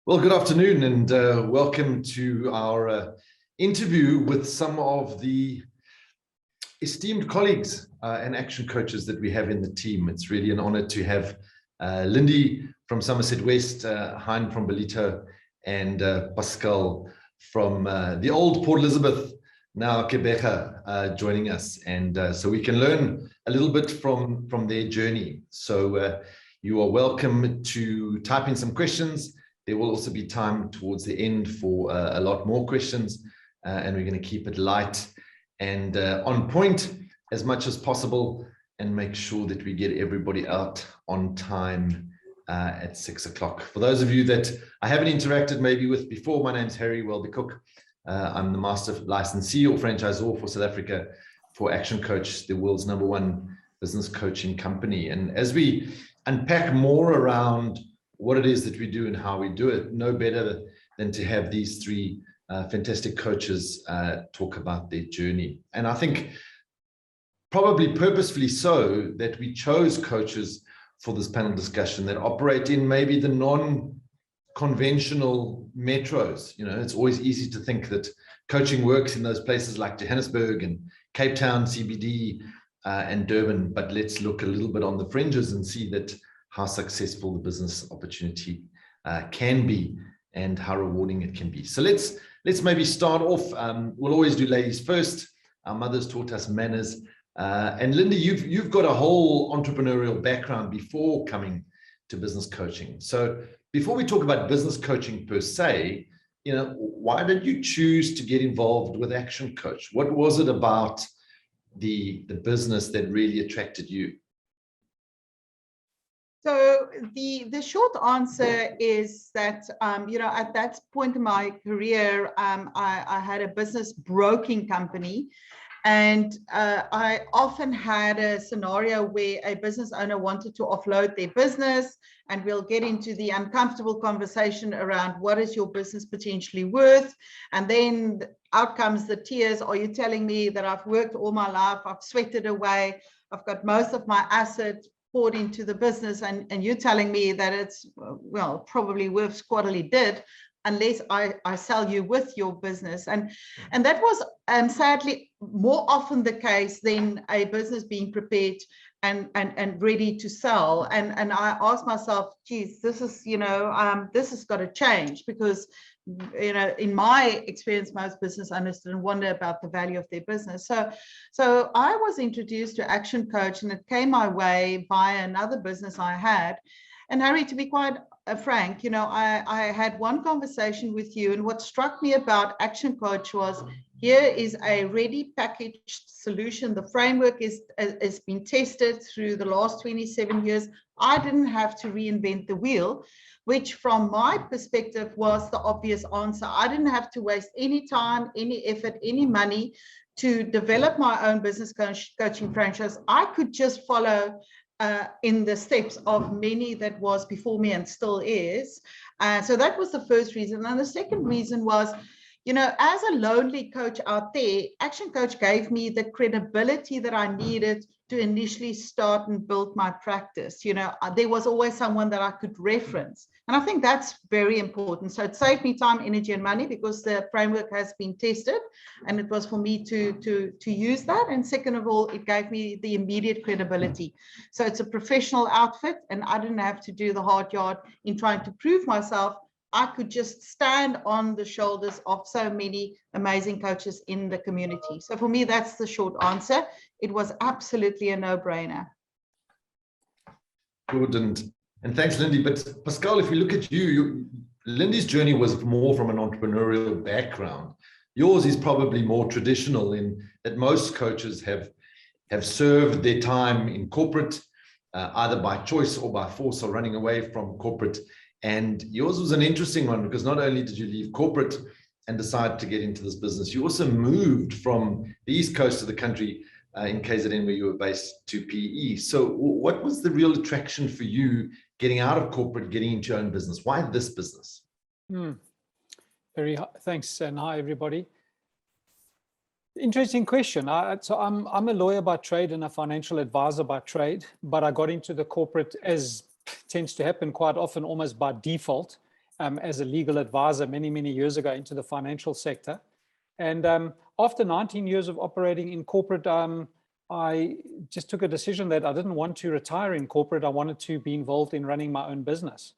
Well, good afternoon and welcome to our interview with some of the esteemed colleagues and action coaches that we have in the team. It's really an honor to have Lindie from Somerset West, Hein from Ballito, and Pascal from the old Port Elizabeth, now Quebec, joining us. And so we can learn a little bit from their journey. So you are welcome to type in some questions. There will also be time towards the end for a lot more questions, and we're going to keep it light and on point as much as possible and make sure that we get everybody out on time at 6 o'clock. For those of you that I haven't interacted maybe with before, my name's Harry Welby-Cook. I'm the Master Licensee or Franchisor for South Africa for ActionCOACH, the world's #1 business coaching company. And as we unpack more around what it is that we do and how we do it, no better than to have these three fantastic coaches talk about their journey. And I think probably purposefully so that we chose coaches for this panel discussion that operate in maybe the non-conventional metros. You know, it's always easy to think that coaching works in those places like Johannesburg and Cape Town, CBD, and Durban, but let's look a little bit on the fringes and see that how successful the business opportunity can be and how rewarding it can be. So let's maybe start off. We'll always do ladies first. Our mothers taught us manners. And Lindie, you've got a whole entrepreneurial background before coming to business coaching. So before we talk about business coaching per se, you know, why did you choose to get involved with ActionCOACH? What was it about the business that really attracted you? So the short answer is that, you know, at that point in my career, I had a business broking company, and I often had a scenario where a business owner wanted to offload their business, and we'll get into the uncomfortable conversation around what is your business potentially worth, and then out comes the tears. Are you telling me that I've worked all my life, I've sweated away, I've got most of my assets poured into the business, and you're telling me that it's, well, probably worth squattily did unless I sell you with your business. And that was sadly more often the case than a business being prepared and ready to sell. And I asked myself, geez, this is, you know, this has got to change, because, you know, in my experience, most business owners didn't wonder about the value of their business. So I was introduced to ActionCOACH, and it came my way via another business I had. And Harry, to be quite frank, you know, I had one conversation with you, and what struck me about ActionCOACH was, here is a ready packaged solution. The framework has been tested through the last 27 years. I didn't have to reinvent the wheel, which from my perspective was the obvious answer. I didn't have to waste any time, any effort, any money to develop my own business coaching franchise. I could just follow in the steps of many that was before me and still is. So that was the first reason. And the second reason was, you know, as a lonely coach out there, ActionCOACH gave me the credibility that I needed to initially start and build my practice. You know, there was always someone that I could reference. And I think that's very important. So it saved me time, energy, and money, because the framework has been tested, and it was for me to use that. And second of all, it gave me the immediate credibility. So it's a professional outfit, and I didn't have to do the hard yard in trying to prove myself. I could just stand on the shoulders of so many amazing coaches in the community. So for me, that's the short answer. It was absolutely a no-brainer. Good, and thanks, Lindie. But Pascal, if we look at Lindie's journey was more from an entrepreneurial background. Yours is probably more traditional in that most coaches have served their time in corporate, either by choice or by force, or running away from corporate. And yours was an interesting one, because not only did you leave corporate and decide to get into this business, you also moved from the East Coast of the country in KZN, where you were based, to PE. So what was the real attraction for you getting out of corporate, getting into your own business? Why this business? Thanks, and hi, everybody. Interesting question. So I'm a lawyer by trade and a financial advisor by trade, but I got into the corporate, as tends to happen quite often, almost by default. as a legal advisor many, many years ago into the financial sector. And after 19 years of operating in corporate, I just took a decision that I didn't want to retire in corporate. I wanted to be involved in running my own business.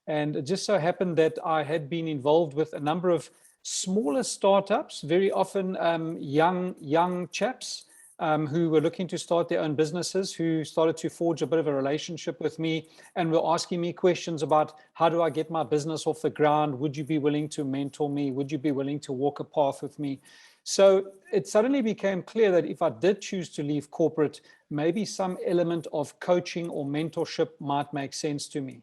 And it just so happened that I had been involved with a number of smaller startups, very often young chaps who were looking to start their own businesses, who started to forge a bit of a relationship with me and were asking me questions about how do I get my business off the ground? Would you be willing to mentor me? Would you be willing to walk a path with me? So it suddenly became clear that if I did choose to leave corporate, maybe some element of coaching or mentorship might make sense to me.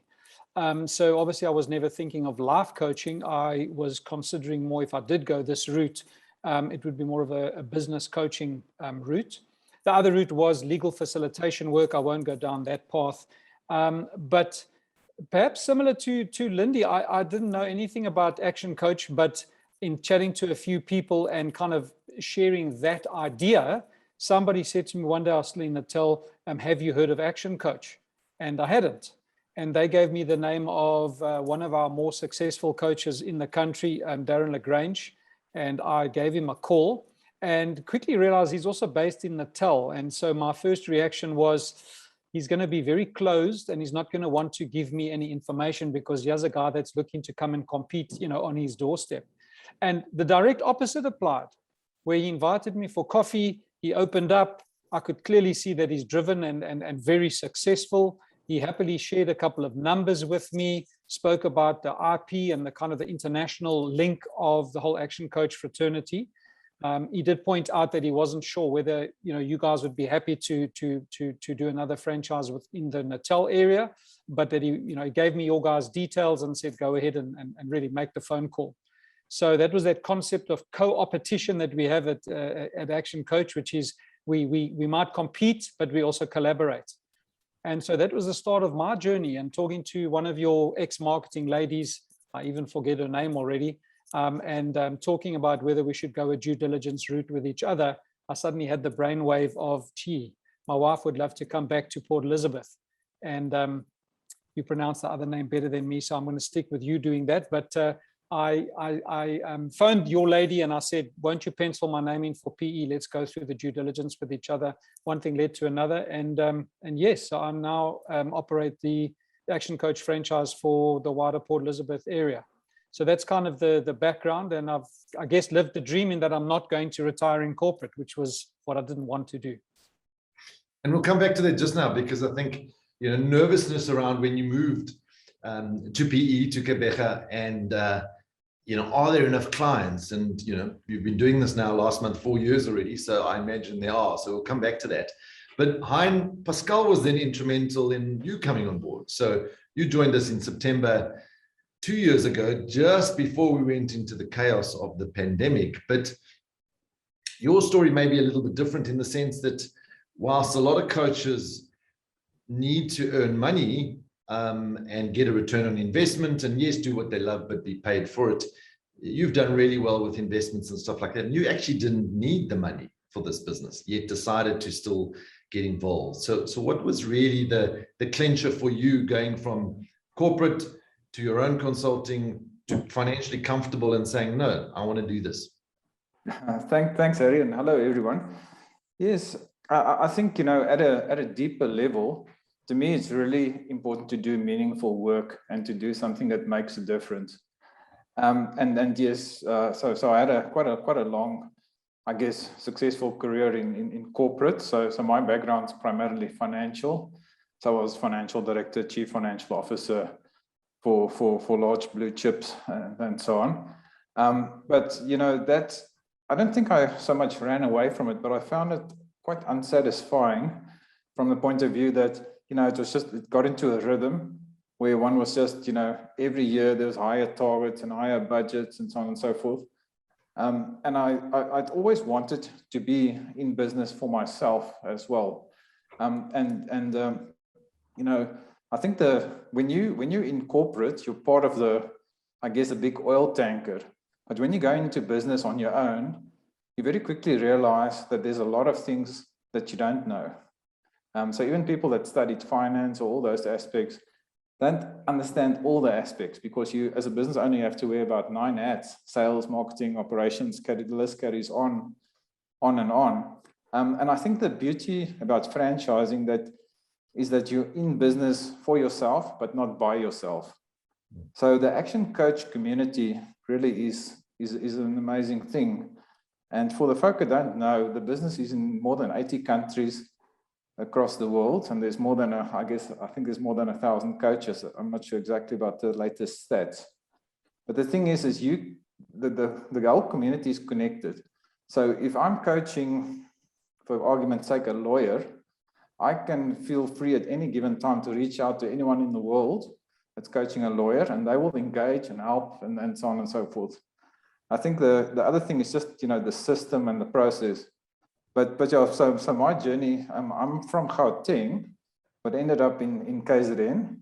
So obviously I was never thinking of life coaching. I was considering more, if I did go this route, it would be more of a business coaching route. The other route was legal facilitation work. I won't go down that path. But perhaps similar to Lindie, I didn't know anything about ActionCOACH, but in chatting to a few people and kind of sharing that idea, somebody said to me one day, I was still in Natal, have you heard of ActionCOACH? And I hadn't. And they gave me the name of one of our more successful coaches in the country, Darren LaGrange. And I gave him a call and quickly realized he's also based in Natal. And so my first reaction was, he's going to be very closed and he's not going to want to give me any information because he has a guy that's looking to come and compete, on his doorstep. And the direct opposite applied, where he invited me for coffee. He opened up. I could clearly see that he's driven and very successful. He happily shared a couple of numbers with me, spoke about the IP and the kind of the international link of the whole ActionCOACH fraternity. He did point out that he wasn't sure whether you guys would be happy to do another franchise within the Natal area, but that he gave me your guys' details and said go ahead and really make the phone call. So that was that concept of co-opetition that we have at ActionCOACH, which is we might compete, but we also collaborate. And so that was the start of my journey. And talking to one of your ex-marketing ladies, I even forget her name already, and talking about whether we should go a due diligence route with each other, I suddenly had the brainwave of, gee, my wife would love to come back to Port Elizabeth. And you pronounce the other name better than me, so I'm going to stick with you doing that. But I phoned your lady and I said, won't you pencil my name in for PE? Let's go through the due diligence with each other. One thing led to another. And yes, so I'm now operate the ActionCOACH franchise for the wider Port Elizabeth area. So that's kind of the background. And I've, I guess, lived the dream in that I'm not going to retire in corporate, which was what I didn't want to do. And we'll come back to that just now, because I think, nervousness around when you moved to PE, to Quebec, and are there enough clients? And, you've been doing this now last month, 4 years already. So I imagine there are. So we'll come back to that. But Hein, Pascal was then instrumental in you coming on board. So you joined us in September 2 years ago, just before we went into the chaos of the pandemic. But your story may be a little bit different in the sense that whilst a lot of coaches need to earn money, and get a return on investment, and yes, do what they love, but be paid for it. You've done really well with investments and stuff like that. And you actually didn't need the money for this business, yet decided to still get involved. So what was really the clincher for you going from corporate to your own consulting to financially comfortable and saying, no, I want to do this? Thanks, Harry, and hello, everyone. Yes, I think, at a deeper level, to me, it's really important to do meaningful work and to do something that makes a difference. And yes, so I had quite a long, I guess, successful career in corporate. So my background's primarily financial. So I was financial director, chief financial officer for large blue chips and so on. But that I don't think I so much ran away from it, but I found it quite unsatisfying from the point of view that it got into a rhythm where one was just, every year there's higher targets and higher budgets and so on and so forth. And I'd always wanted to be in business for myself as well. I think when you're in corporate, you're part of a big oil tanker. But when you go into business on your own, you very quickly realize that there's a lot of things that you don't know. So even people that studied finance or all those aspects, don't understand all the aspects, because you, as a business owner, you have to wear about 9 hats: sales, marketing, operations. The list carries on and on. And I think the beauty about franchising is that you're in business for yourself, but not by yourself. So the Action Coach community really is an amazing thing. And for the folk who don't know, the business is in more than 80 countries across the world, and there's more than I think there's more than 1,000 coaches. I'm not sure exactly about the latest stats, but the thing is the whole community is connected. So if I'm coaching, for argument's sake, a lawyer, I can feel free at any given time to reach out to anyone in the world that's coaching a lawyer, and they will engage and help and so on and so forth. I think the other thing is just, the system and the process. But yeah, so my journey, I'm from Gauteng, but ended up in KZN.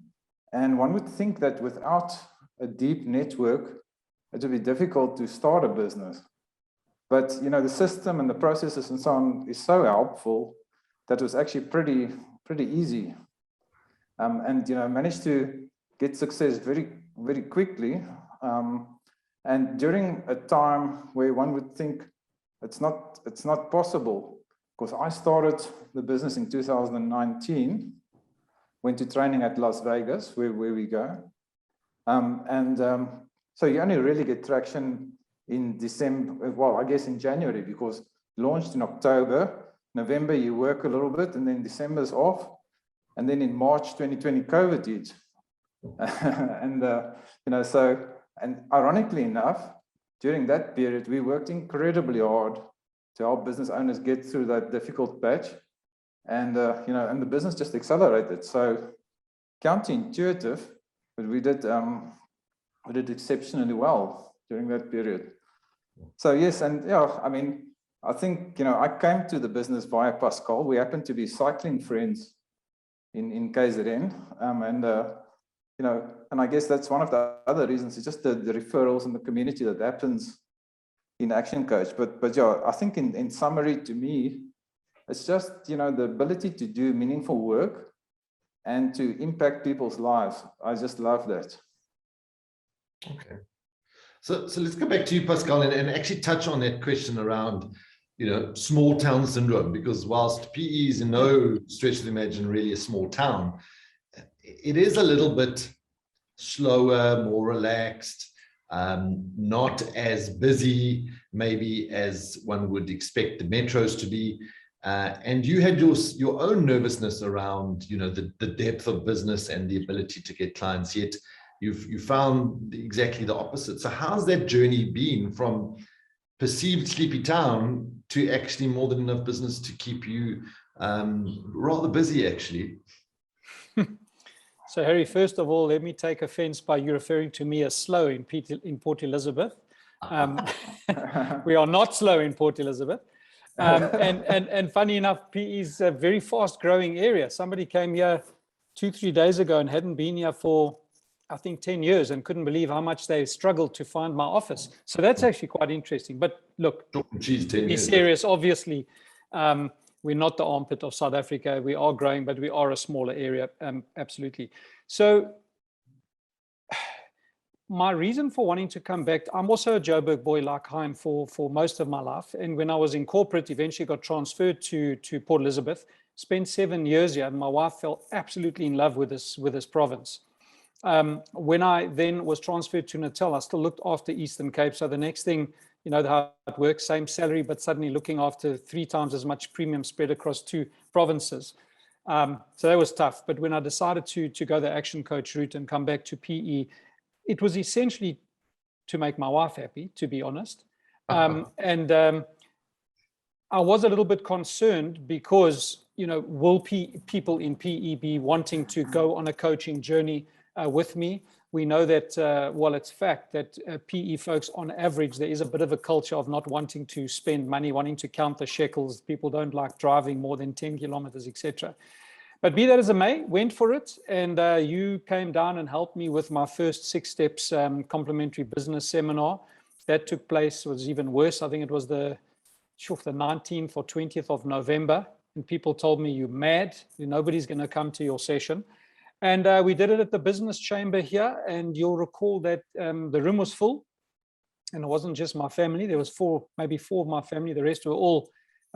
And one would think that without a deep network, it would be difficult to start a business. But, the system and the processes and so on is so helpful that it was actually pretty easy. And, managed to get success very, very quickly. And during a time where one would think it's not possible, because I started the business in 2019, went to training at Las Vegas, where we go. So you only really get traction in December, well, I guess in January, because launched in October, November you work a little bit, and then December's off. And then in March 2020, COVID hit. And ironically enough, during that period, we worked incredibly hard to help business owners get through that difficult patch. And, and the business just accelerated. So counterintuitive, but we did exceptionally well during that period. So yes, and I think, I came to the business via Pascal. We happened to be cycling friends in KZN. And I guess that's one of the other reasons. It's just the referrals and the community that happens in Action Coach. But yeah, I think in summary, to me, it's just, the ability to do meaningful work and to impact people's lives. I just love that. Okay. So let's go back to you, Pascal, and actually touch on that question around, small town syndrome, because whilst PE is in no stretch of the imagination really a small town, it is a little bit slower, more relaxed, not as busy maybe as one would expect the metros to be. And you had your own nervousness around, the depth of business and the ability to get clients, yet you found exactly the opposite. So how's that journey been from perceived sleepy town to actually more than enough business to keep you rather busy, actually? So Harry, first of all, let me take offense by you referring to me as slow in Port Elizabeth. We are not slow in Port Elizabeth. And funny enough, PE is a very fast growing area. Somebody came here 2-3 days ago and hadn't been here for, I think, 10 years and couldn't believe how much they struggled to find my office. So that's actually quite interesting. But look, be serious, obviously. We're not the armpit of South Africa. We are growing, but we are a smaller area, absolutely. So my reason for wanting to come back, I'm also a Joburg boy like Hein for most of my life. And when I was in corporate, eventually got transferred to Port Elizabeth, spent 7 years here, and my wife fell absolutely in love with this province. When I then was transferred to Natal, I still looked after Eastern Cape. So the next thing, how it works, same salary, but suddenly looking after 3 times as much premium spread across 2 provinces. So that was tough. But when I decided to go the Action Coach route and come back to PE, it was essentially to make my wife happy, to be honest. And I was a little bit concerned because, will people in PE be wanting to go on a coaching journey with me? We know that, it's fact that PE folks, on average, there is a bit of a culture of not wanting to spend money, wanting to count the shekels. People don't like driving more than 10 kilometers, etc. But be that as it may, went for it. And you came down and helped me with my first 6 steps complementary business seminar. That took place, was even worse. I think it was the 19th or 20th of November. And people told me, you're mad. Nobody's going to come to your session. And we did it at the business chamber here. And you'll recall that the room was full. And it wasn't just my family. There was maybe four of my family. The rest were all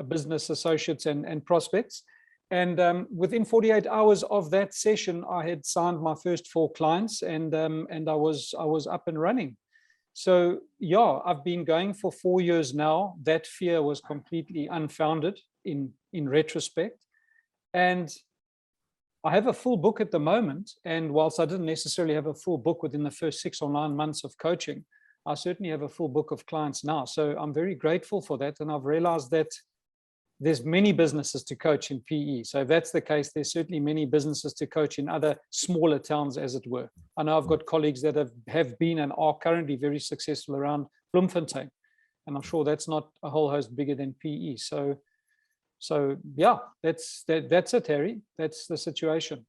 business associates and prospects. And within 48 hours of that session, I had signed my first 4 clients, and I was up and running. So yeah, I've been going for 4 years now. That fear was completely unfounded in retrospect. And I have a full book at the moment. And whilst I didn't necessarily have a full book within the first 6 or 9 months of coaching, I certainly have a full book of clients now. So I'm very grateful for that. And I've realized that there's many businesses to coach in PE. So if that's the case, there's certainly many businesses to coach in other smaller towns, as it were. I know I've got colleagues that have been and are currently very successful around Bloemfontein. And I'm sure that's not a whole host bigger than PE. So yeah, that's it, Harry. That's the situation.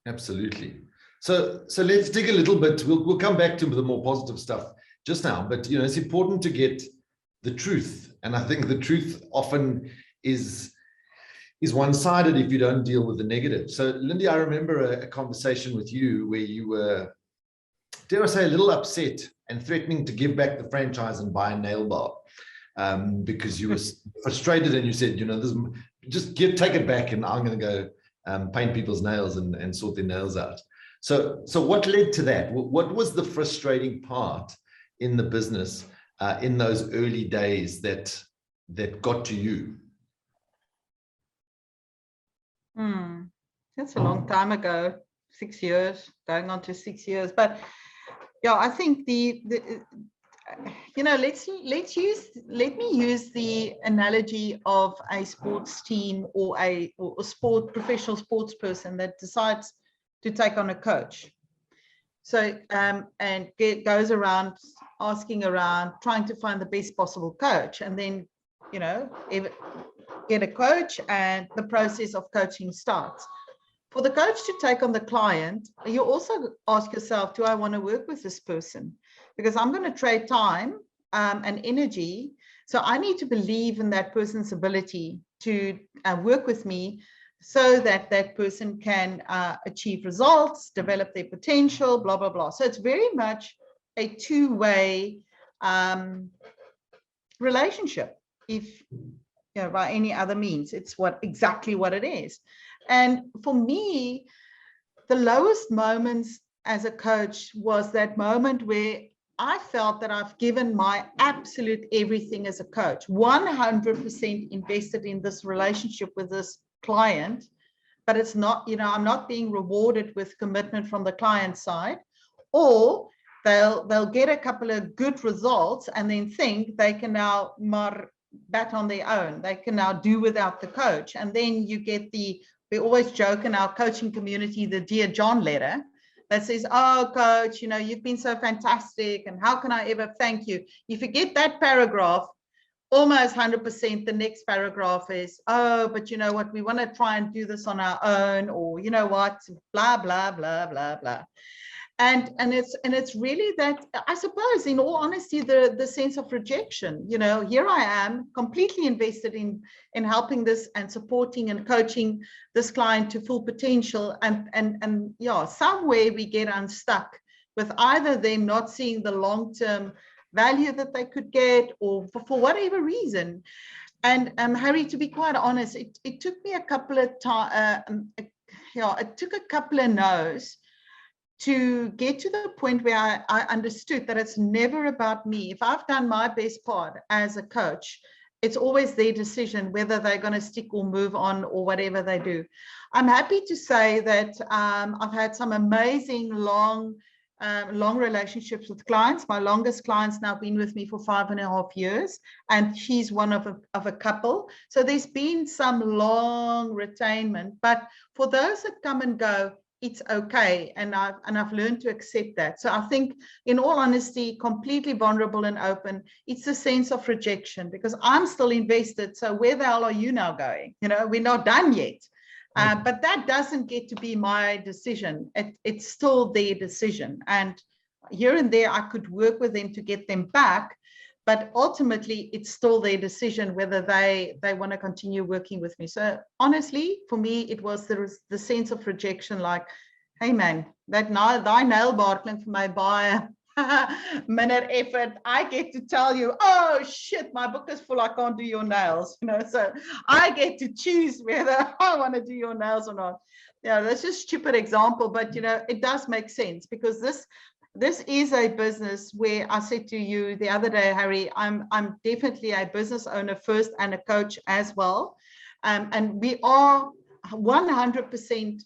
Absolutely. So let's dig a little bit. We'll come back to the more positive stuff just now, but it's important to get the truth. And I think the truth often is one-sided if you don't deal with the negative. So Lindie, I remember a conversation with you where you were, dare I say, a little upset and threatening to give back the franchise and buy a nail bar because you were frustrated, and you said, take it back and I'm going to go paint people's nails and sort their nails out. So what led to that? What was the frustrating part in the business in those early days that got to you? That's a long time ago, 6 years, going on to 6 years. But yeah, I think let me use the analogy of a sports team or a professional sports person that decides to take on a coach. So and goes around asking around, trying to find the best possible coach, and then get a coach, and the process of coaching starts. For the coach to take on the client, you also ask yourself, do I want to work with this person? Because I'm going to trade time and energy. So I need to believe in that person's ability to work with me so that that person can achieve results, develop their potential, blah, blah, blah. So it's very much a two-way relationship. If by any other means, it's exactly what it is. And for me, the lowest moments as a coach was that moment where I felt that I've given my absolute everything as a coach, 100% invested in this relationship with this client, but it's not, I'm not being rewarded with commitment from the client side, or they'll get a couple of good results and then think they can now bat on their own. They can now do without the coach. And then you get we always joke in our coaching community, the Dear John letter that says, oh, coach, you've been so fantastic, and how can I ever thank you? You forget that paragraph, almost 100%. The next paragraph is, oh, but you know what, we want to try and do this on our own, or you know what, blah, blah, blah, blah, blah. And it's really that, I suppose, in all honesty, the sense of rejection. Here I am completely invested in helping this and supporting and coaching this client to full potential, and yeah, somewhere we get unstuck with either them not seeing the long-term value that they could get, or for whatever reason. And Harry, to be quite honest, it took me a couple of it took a couple of no's to get to the point where I understood that it's never about me. If I've done my best part as a coach, it's always their decision whether they're going to stick or move on or whatever they do. I'm happy to say that I've had some amazing long relationships with clients. My longest client's now been with me for 5.5 years, and she's one of a couple. So there's been some long retainment, but for those that come and go, it's okay, and I've learned to accept that. So I think, in all honesty, completely vulnerable and open, it's a sense of rejection, because I'm still invested. So where the hell are you now going? We're not done yet. But that doesn't get to be my decision. It's still their decision. And here and there, I could work with them to get them back. But ultimately, it's still their decision whether they want to continue working with me. So honestly, for me, it was the sense of rejection, like, Hey man, that nail, daai nailbaar klink vir my baie minute effort. I get to tell you, oh shit, my book is full, I can't do your nails. So I get to choose whether I want to do your nails or not. Yeah, that's just a stupid example, but it does make sense, because this is a business where I said to you the other day, Harry, I'm definitely a business owner first and a coach as well. And we are 100%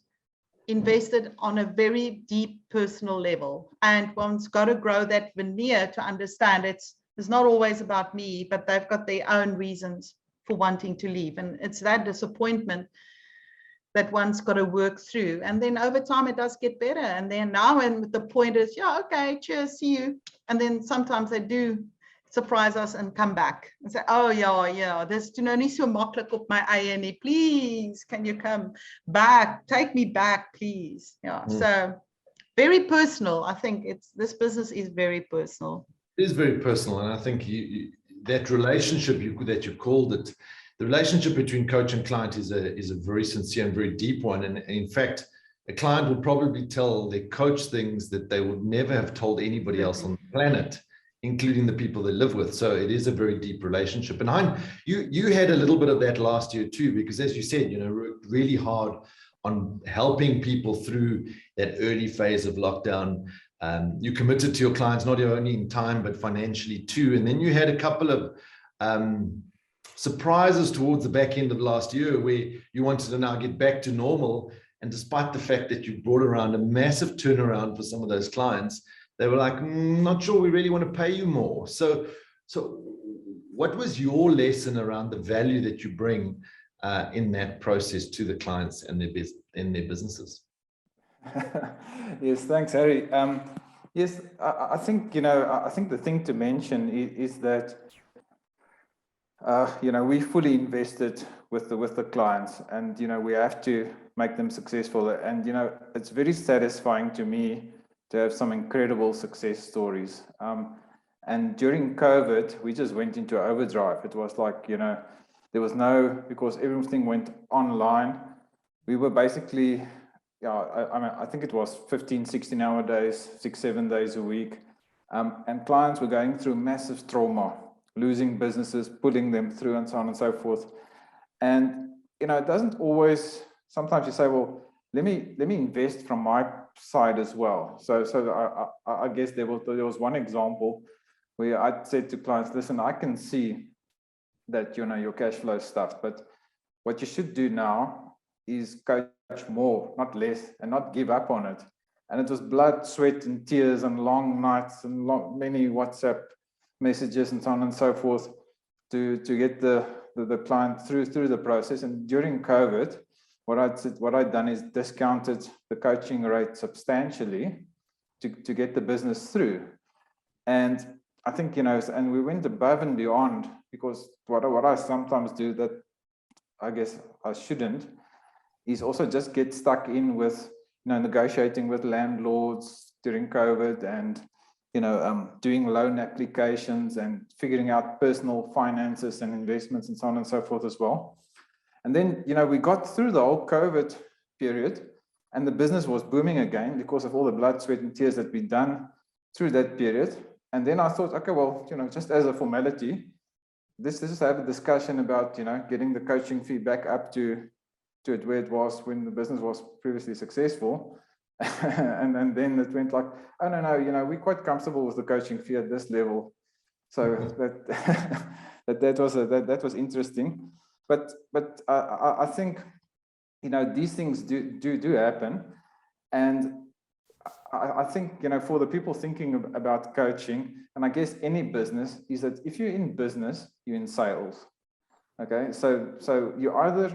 invested on a very deep personal level. And one's got to grow that veneer to understand it's not always about me, but they've got their own reasons for wanting to leave. And it's that disappointment that one's got to work through. And then over time, it does get better. And then now, and the point is, yeah, okay, cheers, see you. And then sometimes they do surprise us and come back and say, oh yeah, there's nie so maklik op my eie nie. Please, can you come back? Take me back, please. Yeah. So very personal. I think this business is very personal. It is very personal. And I think that relationship that you called it, the relationship between coach and client is a very sincere and very deep one. And in fact, a client will probably tell their coach things that they would never have told anybody else on the planet, including the people they live with. So it is a very deep relationship. And Hein, you had a little bit of that last year too, because as you said, worked really hard on helping people through that early phase of lockdown. You committed to your clients, not only in time, but financially too. And then you had a couple of surprises towards the back end of last year where you wanted to now get back to normal. And despite the fact that you brought around a massive turnaround for some of those clients, they were like, not sure we really want to pay you more. So what was your lesson around the value that you bring in that process to the clients and their businesses? Yes, thanks, Harry. Yes, I think, I think the thing to mention is that, we fully invested with the clients, and, we have to make them successful. And, it's very satisfying to me to have some incredible success stories. And during COVID, we just went into overdrive. It was like, there was because everything went online. We were basically, I think it was 15, 16-hour days, 6-7 days a week. And clients were going through massive trauma, losing businesses, pulling them through, and so on and so forth. And, it doesn't always, sometimes you say, well, let me invest from my side as well. So I guess there was one example where I said to clients, listen, I can see that, your cash flow is stuffed, but what you should do now is coach more, not less, and not give up on it. And it was blood, sweat, and tears, and long nights, and many WhatsApp messages, and so on and so forth, to get the client through the process. And during COVID, what I'd done is discounted the coaching rate substantially to get the business through. And I think, and we went above and beyond, because what I sometimes do that I guess I shouldn't, is also just get stuck in with, negotiating with landlords during COVID, and, doing loan applications and figuring out personal finances and investments and so on and so forth as well. And then, we got through the whole COVID period, and the business was booming again because of all the blood, sweat, and tears that we'd done through that period. And then I thought, okay, well, just as a formality, let's just have a discussion about, getting the coaching fee back up to it where it was when the business was previously successful. and then it went like, oh, no, we're quite comfortable with the coaching fee at this level. So that was interesting. But I think, these things do happen. And I think, for the people thinking about coaching, and I guess any business, is that if you're in business, you're in sales. Okay, so you're either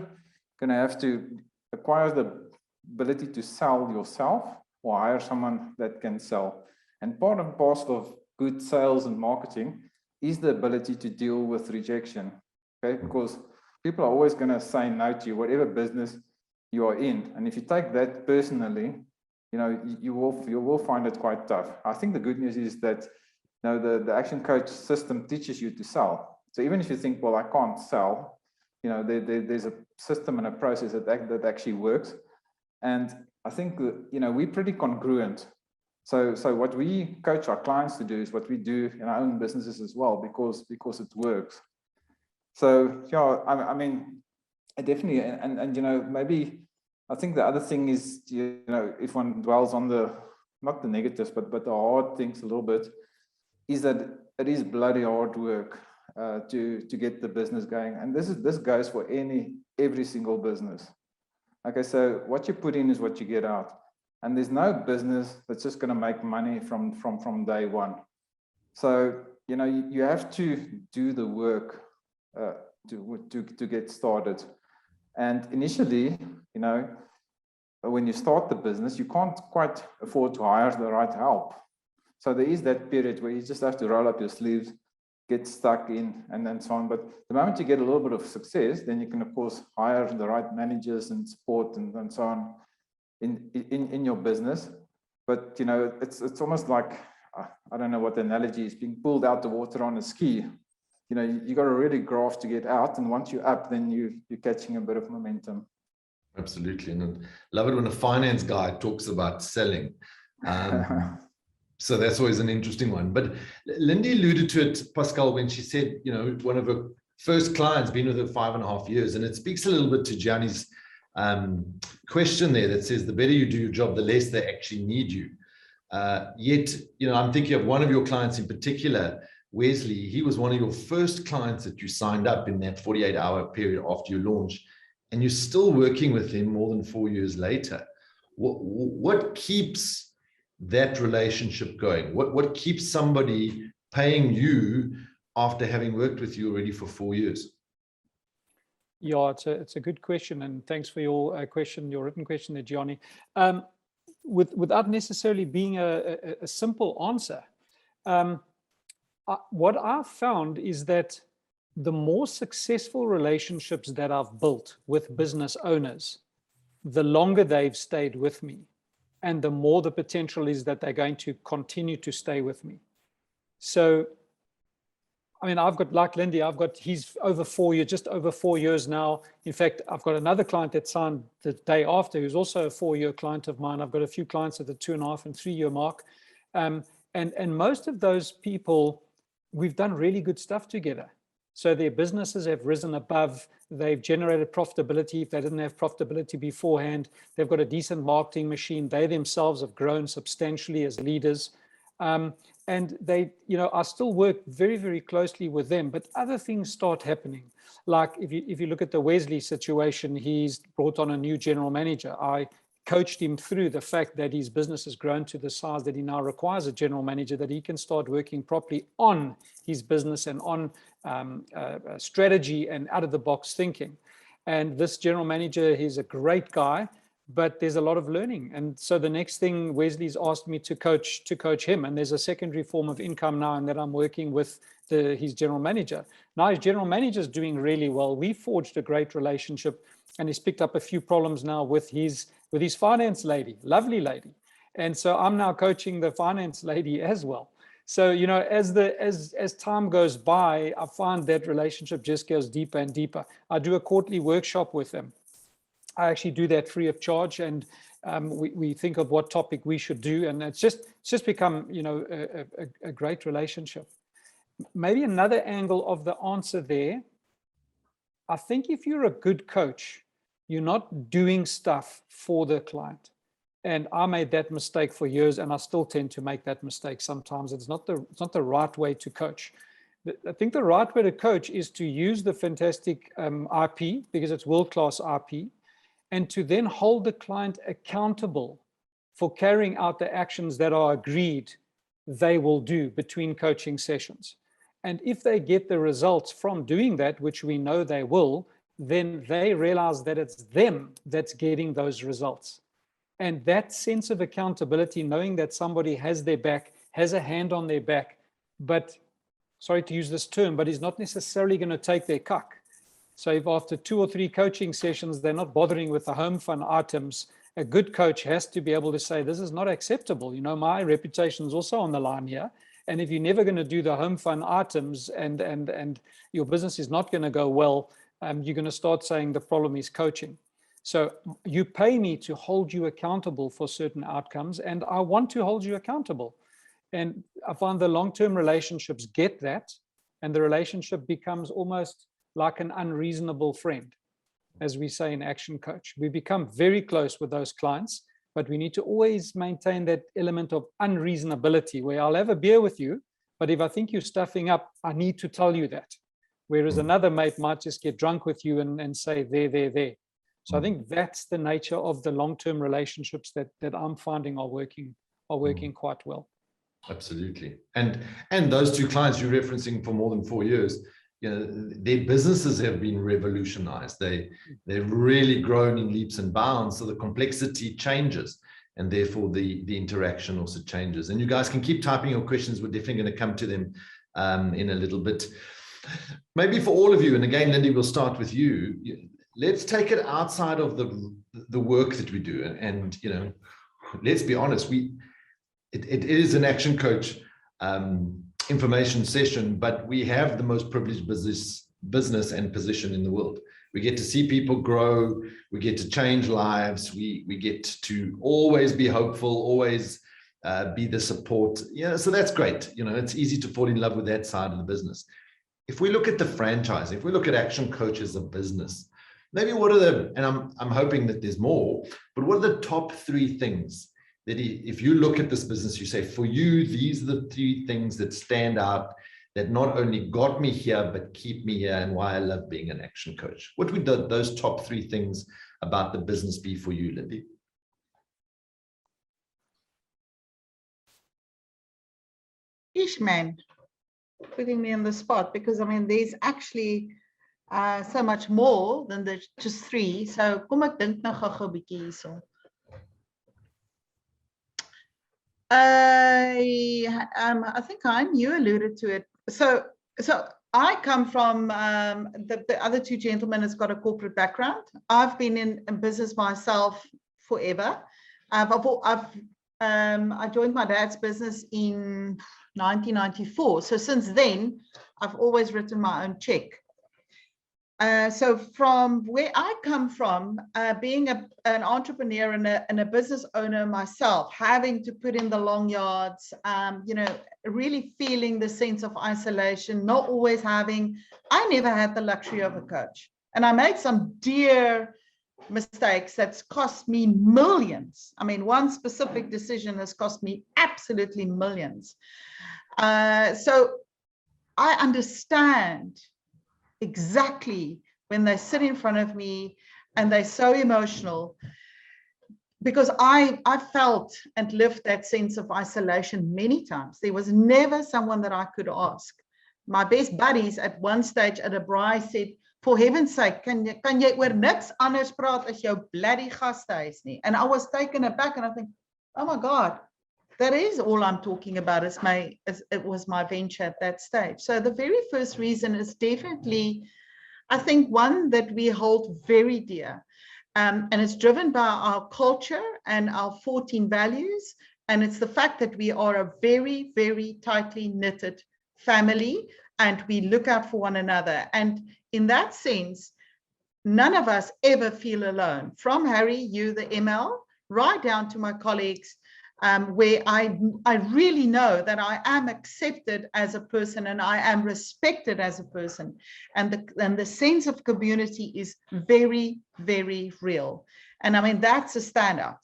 going to have to acquire the ability to sell yourself, or hire someone that can sell. And part and parcel of good sales and marketing is the ability to deal with rejection. Okay, because people are always going to say no to you, whatever business you are in. And if you take that personally, you will find it quite tough. I think the good news is that, the Action Coach system teaches you to sell. So even if you think, well, I can't sell, there's a system and a process that actually works. And I think we're pretty congruent. So what we coach our clients to do is what we do in our own businesses as well, because it works. So yeah, I mean, definitely, and maybe I think the other thing is, if one dwells on not the negatives, but the hard things a little bit, is that it is bloody hard work to get the business going, and this goes for every single business. Okay, so what you put in is what you get out, and there's no business that's just going to make money from day one. So you have to do the work to get started. And initially, when you start the business, you can't quite afford to hire the right help. So there is that period where you just have to roll up your sleeves, get stuck in, and then so on. But the moment you get a little bit of success, then you can, of course, hire the right managers and support and so on in your business. But it's almost like, I don't know what the analogy is, being pulled out the water on a ski. You got to really graft to get out, and once you're up, then you're catching a bit of momentum. Absolutely, and I love it when a finance guy talks about selling. So that's always an interesting one. But Lindie alluded to it, Pascal, when she said, one of her first clients been with her 5.5 years, and it speaks a little bit to Gianni's question there that says the better you do your job, the less they actually need you. Yet, I'm thinking of one of your clients in particular, Wesley. He was one of your first clients that you signed up in that 48-hour period after you launched, and you're still working with him more than 4 years later. What keeps that relationship going? What keeps somebody paying you after having worked with you already for 4 years? Yeah, it's a good question, and thanks for your question, your written question there, Gianni. Without necessarily being a simple answer, what I've found is that the more successful relationships that I've built with business owners, the longer they've stayed with me, and the more the potential is that they're going to continue to stay with me. So, I mean, I've got, like Lindie, he's over 4 years, just over 4 years now. In fact, I've got another client that signed the day after, who's also a 4-year client of mine. I've got a few clients at the 2.5 and 3 year mark. And most of those people, we've done really good stuff together. So their businesses have risen above, they've generated profitability. If they didn't have profitability beforehand, they've got a decent marketing machine. They themselves have grown substantially as leaders. And they, I still work very, very closely with them, but other things start happening. Like if you look at the Wesley situation, he's brought on a new general manager. I coached him through the fact that his business has grown to the size that he now requires a general manager, that he can start working properly on his business and on strategy and out-of-the-box thinking. And this general manager, he's a great guy, but there's a lot of learning. And so the next thing, Wesley's asked me to coach him, and there's a secondary form of income now, and that I'm working with his general manager. Now his general manager is doing really well. We forged a great relationship, and he's picked up a few problems now with his finance lady, lovely lady. And so I'm now coaching the finance lady as well. So, as time goes by, I find that relationship just goes deeper and deeper. I do a quarterly workshop with them. I actually do that free of charge, and we think of what topic we should do, and it's just become, a great relationship. Maybe another angle of the answer there, I think if you're a good coach, you're not doing stuff for the client. And I made that mistake for years, and I still tend to make that mistake sometimes. It's not the right way to coach. I think the right way to coach is to use the fantastic IP, because it's world-class IP, and to then hold the client accountable for carrying out the actions that are agreed they will do between coaching sessions. And if they get the results from doing that, which we know they will, then they realize that it's them that's getting those results. And that sense of accountability, knowing that somebody has their back, has a hand on their back, but, sorry to use this term, but is not necessarily going to take their cuck. So if after 2 or 3 coaching sessions, they're not bothering with the home fund items, a good coach has to be able to say, this is not acceptable. My reputation is also on the line here. And if you're never going to do the home fund items and your business is not going to go well, you're going to start saying the problem is coaching. So you pay me to hold you accountable for certain outcomes, and I want to hold you accountable. And I find the long-term relationships get that, and the relationship becomes almost like an unreasonable friend, as we say in Action Coach. We become very close with those clients, but we need to always maintain that element of unreasonability, where I'll have a beer with you, but if I think you're stuffing up, I need to tell you that. Whereas another mate might just get drunk with you and say, there. So I think that's the nature of the long-term relationships that I'm finding are working quite well. Absolutely. And those two clients you're referencing for more than 4 years, you know, their businesses have been revolutionized. They've really grown in leaps and bounds. So the complexity changes, and therefore the interaction also changes. And you guys can keep typing your questions. We're definitely going to come to them in a little bit. Maybe for all of you, and again, Lindie, we'll start with you. Let's take it outside of the work that we do. And you know, let's be honest, it is an Action Coach information session, but we have the most privileged business and position in the world. We get to see people grow, we get to change lives, we get to always be hopeful, always be the support. Yeah, so that's great. You know, it's easy to fall in love with that side of the business. If we look at the franchise, if we look at Action Coach as a business, maybe what are the, and I'm hoping that there's more, but what are the top 3 things that if you look at this business, you say, for you, these are the 3 things that stand out, that not only got me here, but keep me here, and why I love being an Action Coach? What would those top 3 things about the business be for you, Lindie? Ish, man, putting me on the spot, because I mean, there's actually so much more than the just 3. So kom ek dink nou gou-gou 'n bietjie hierso. I think Hein, you alluded to it. So I come from the other 2 gentlemen has got a corporate background. I've been in business myself forever. I joined my dad's business in 1994. So since then, I've always written my own check. So from where I come from, being an entrepreneur and a business owner myself, having to put in the long yards, you know, really feeling the sense of isolation, not always having, I never had the luxury of a coach. And I made some dear mistakes that's cost me millions. I mean, one specific decision has cost me absolutely millions. So I understand exactly when they sit in front of me and they're so emotional, because I felt and lived that sense of isolation many times. There was never someone that I could ask. My best buddies at one stage at a braai said, for heaven's sake, kan jy oor niks anders praat as jou bloody gastehuis nie? And I was taken aback, and I think, oh my God, that is all I'm talking about. It was my venture at that stage. So the very first reason is definitely, I think, one that we hold very dear, and it's driven by our culture and our 14 values. And it's the fact that we are a very, very tightly knitted family, and we look out for one another. And in that sense, none of us ever feel alone. From Harry, you, the ML, right down to my colleagues, where I really know that I am accepted as a person and I am respected as a person. And the sense of community is very, very real. And I mean, that's a standout.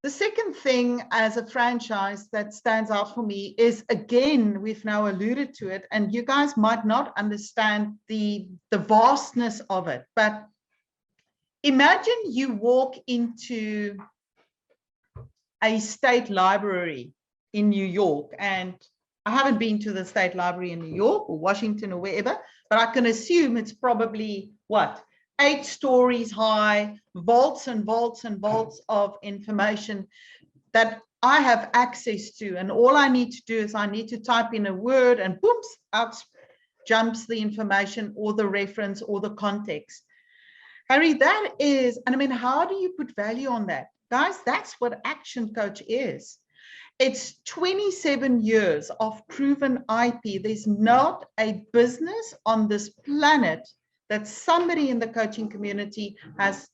The second thing as a franchise that stands out for me is, again, we've now alluded to it, and you guys might not understand the vastness of it, but imagine you walk into a state library in New York, and I haven't been to the state library in New York or Washington or wherever, but I can assume it's probably, what, 8 stories high, vaults and vaults and vaults of information that I have access to. And all I need to do is I need to type in a word and boom, out jumps the information or the reference or the context. Harry, that is, and I mean, how do you put value on that? Guys, that's what Action Coach is. It's 27 years of proven IP. There's not a business on this planet that somebody in the coaching community has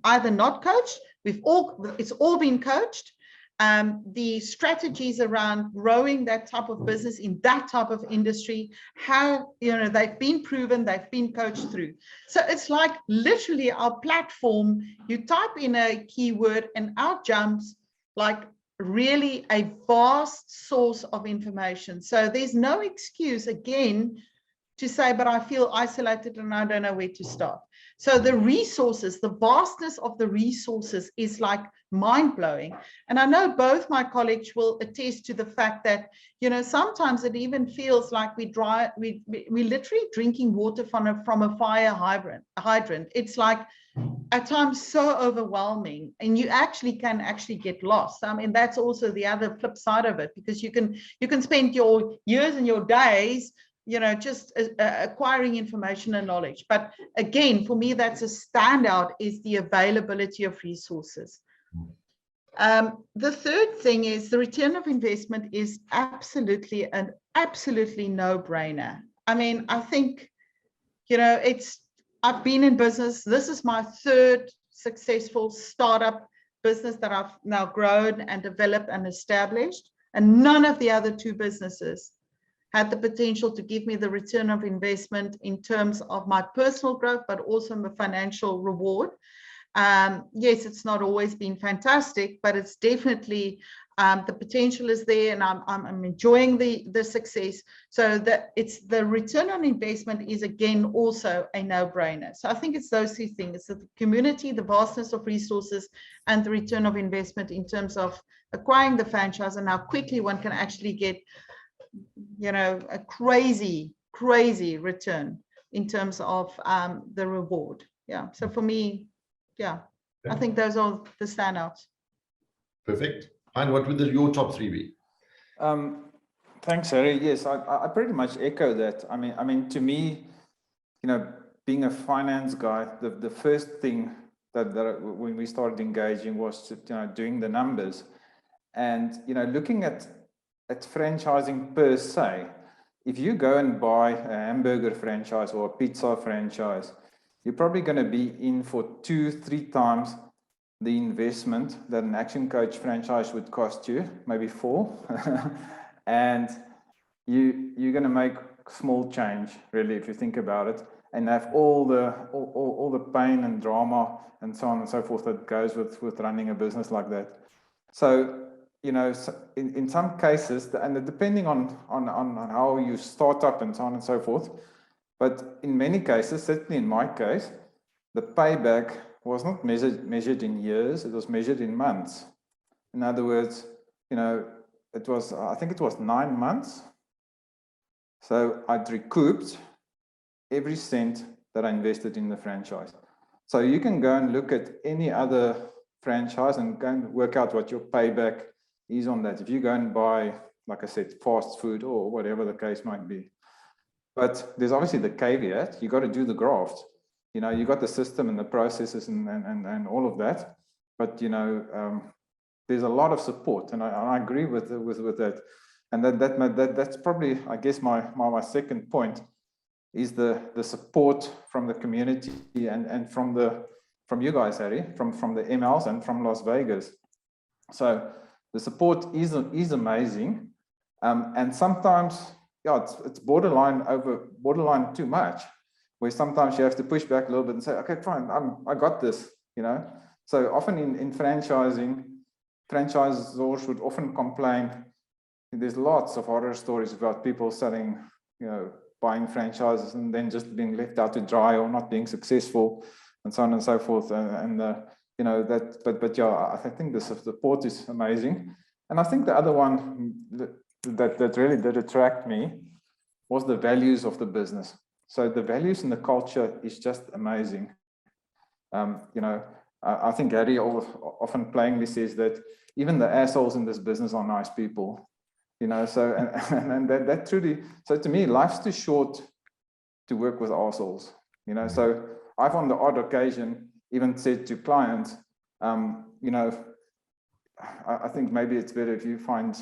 either not coached, it's all been coached. The strategies around growing that type of business in that type of industry, how, they've been proven, they've been coached through. So it's like literally our platform, you type in a keyword and out jumps like really a vast source of information. So there's no excuse again to say, but I feel isolated and I don't know where to start. So the resources, the vastness of the resources is like mind-blowing. And I know both my colleagues will attest to the fact that, sometimes it even feels like we're literally drinking water from a fire hydrant. It's like at times so overwhelming, and you can get lost. I mean, that's also the other flip side of it, because you can spend your years and your days just acquiring information and knowledge. But again, for me, that's a standout, is the availability of resources. The third thing is the return of investment is absolutely no-brainer. I mean, I think, I've been in business. This is my third successful startup business that I've now grown and developed and established. And none of the other two businesses had the potential to give me the return of investment in terms of my personal growth, but also my financial reward. Yes, it's not always been fantastic, but it's definitely, the potential is there, and I'm enjoying the success. So the return on investment is again also a no-brainer. So I think it's those two things: it's the community, the vastness of resources, and the return of investment in terms of acquiring the franchise, and how quickly one can actually get a crazy return in terms of the reward. Yeah. So for me, I think those are the standouts. Perfect. And what would your top three be? Thanks, Harry. Yes, I pretty much echo that. I mean, to me, being a finance guy, the first thing that when we started engaging was doing the numbers, and looking at franchising per se. If you go and buy a hamburger franchise or a pizza franchise, you're probably going to be in for 2-3 times the investment that an ActionCOACH franchise would cost you, maybe 4. And you're going to make small change, really, if you think about it, and have all the pain and drama and so on and so forth that goes with running a business like that. So in some cases, and depending on how you start up and so on and so forth, but in many cases, certainly in my case, the payback was not measured in years, it was measured in months. In other words, I think it was 9 months. So I'd recouped every cent that I invested in the franchise. So you can go and look at any other franchise and go and work out what your payback is on that. If you go and buy, like I said, fast food or whatever the case might be. But there's obviously the caveat, you got to do the graft. You got the system and the processes and all of that. But, there's a lot of support, and I agree with that. And that's probably, I guess, my second point is the support from the community and from you guys, Harry, from the MLs and from Las Vegas. So the support is amazing, and sometimes, it's borderline too much, where sometimes you have to push back a little bit and say, okay, fine, I got this, So often in franchising, franchisors would often complain. There's lots of horror stories about people selling, buying franchises and then just being left out to dry or not being successful, and so on and so forth. But I think the support is amazing. And I think the other one that really did attract me was the values of the business. So the values and the culture is just amazing. I think Harry often playingly says that even the assholes in this business are nice people. So and that truly, so to me, life's too short to work with assholes. So I've on the odd occasion even said to clients, I think maybe it's better if you find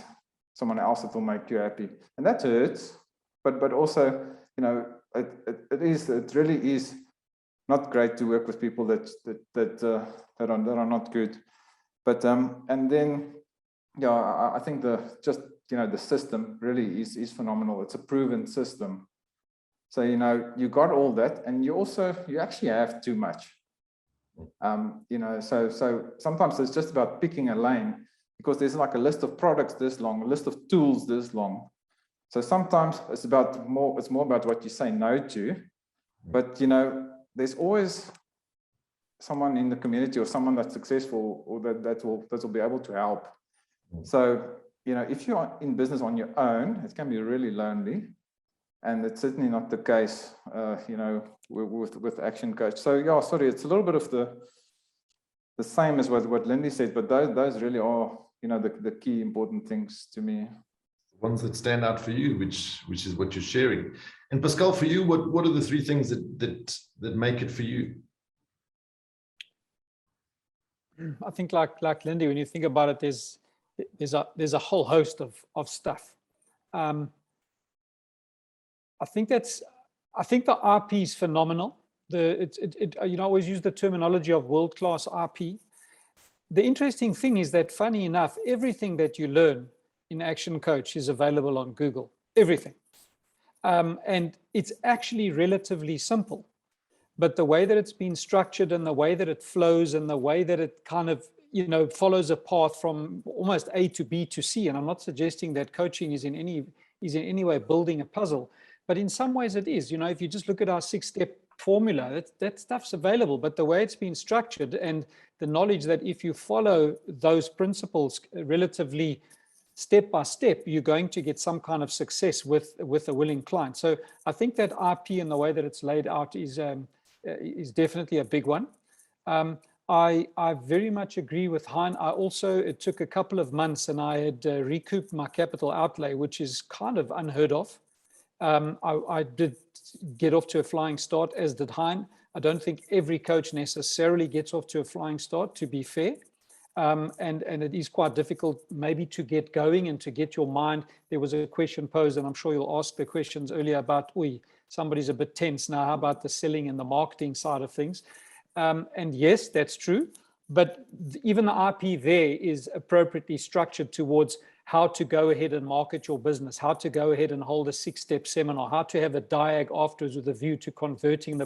someone else that will make you happy, and that hurts. But also, it really is not great to work with people that are not good. But and then yeah, I think the system really is phenomenal. It's a proven system. So you got all that, and you actually have too much. So sometimes it's just about picking a lane, because there's like a list of products this long, a list of tools this long. So sometimes it's more about what you say no to. But there's always someone in the community or someone that's successful or that will be able to help. So if you are in business on your own, it can be really lonely, and it's certainly not the case with ActionCOACH. So yeah, sorry, it's a little bit of the same as what Lindie said, but those really are the key important things to me. Ones that stand out for you, which is what you're sharing. And Pascal, for you, what are the three things that make it for you? I think like Lindie, when you think about it, there's a whole host of stuff. I think the RP is phenomenal. Always use the terminology of world-class RP. The interesting thing is that, funny enough, everything that you learn in ActionCOACH is available on Google, everything. And it's actually relatively simple, but the way that it's been structured and the way that it flows and the way that it kind of, follows a path from almost A to B to C. And I'm not suggesting that coaching is in any way building a puzzle, but in some ways it is. If you just look at our 6-step formula, that stuff's available, but the way it's been structured and the knowledge that if you follow those principles relatively step by step, you're going to get some kind of success with a willing client. So I think that RP and the way that it's laid out is definitely a big one. I very much agree with Hein. It took a couple of months and I had recouped my capital outlay, which is kind of unheard of. I did get off to a flying start, as did Hein. I don't think every coach necessarily gets off to a flying start, to be fair. And it is quite difficult maybe to get going and to get your mind. There was a question posed, and I'm sure you'll ask the questions earlier about, somebody's a bit tense now, how about the selling and the marketing side of things? And yes, that's true. But even the RP there is appropriately structured towards how to go ahead and market your business, how to go ahead and hold a 6-step seminar, how to have a diag afterwards with a view to converting the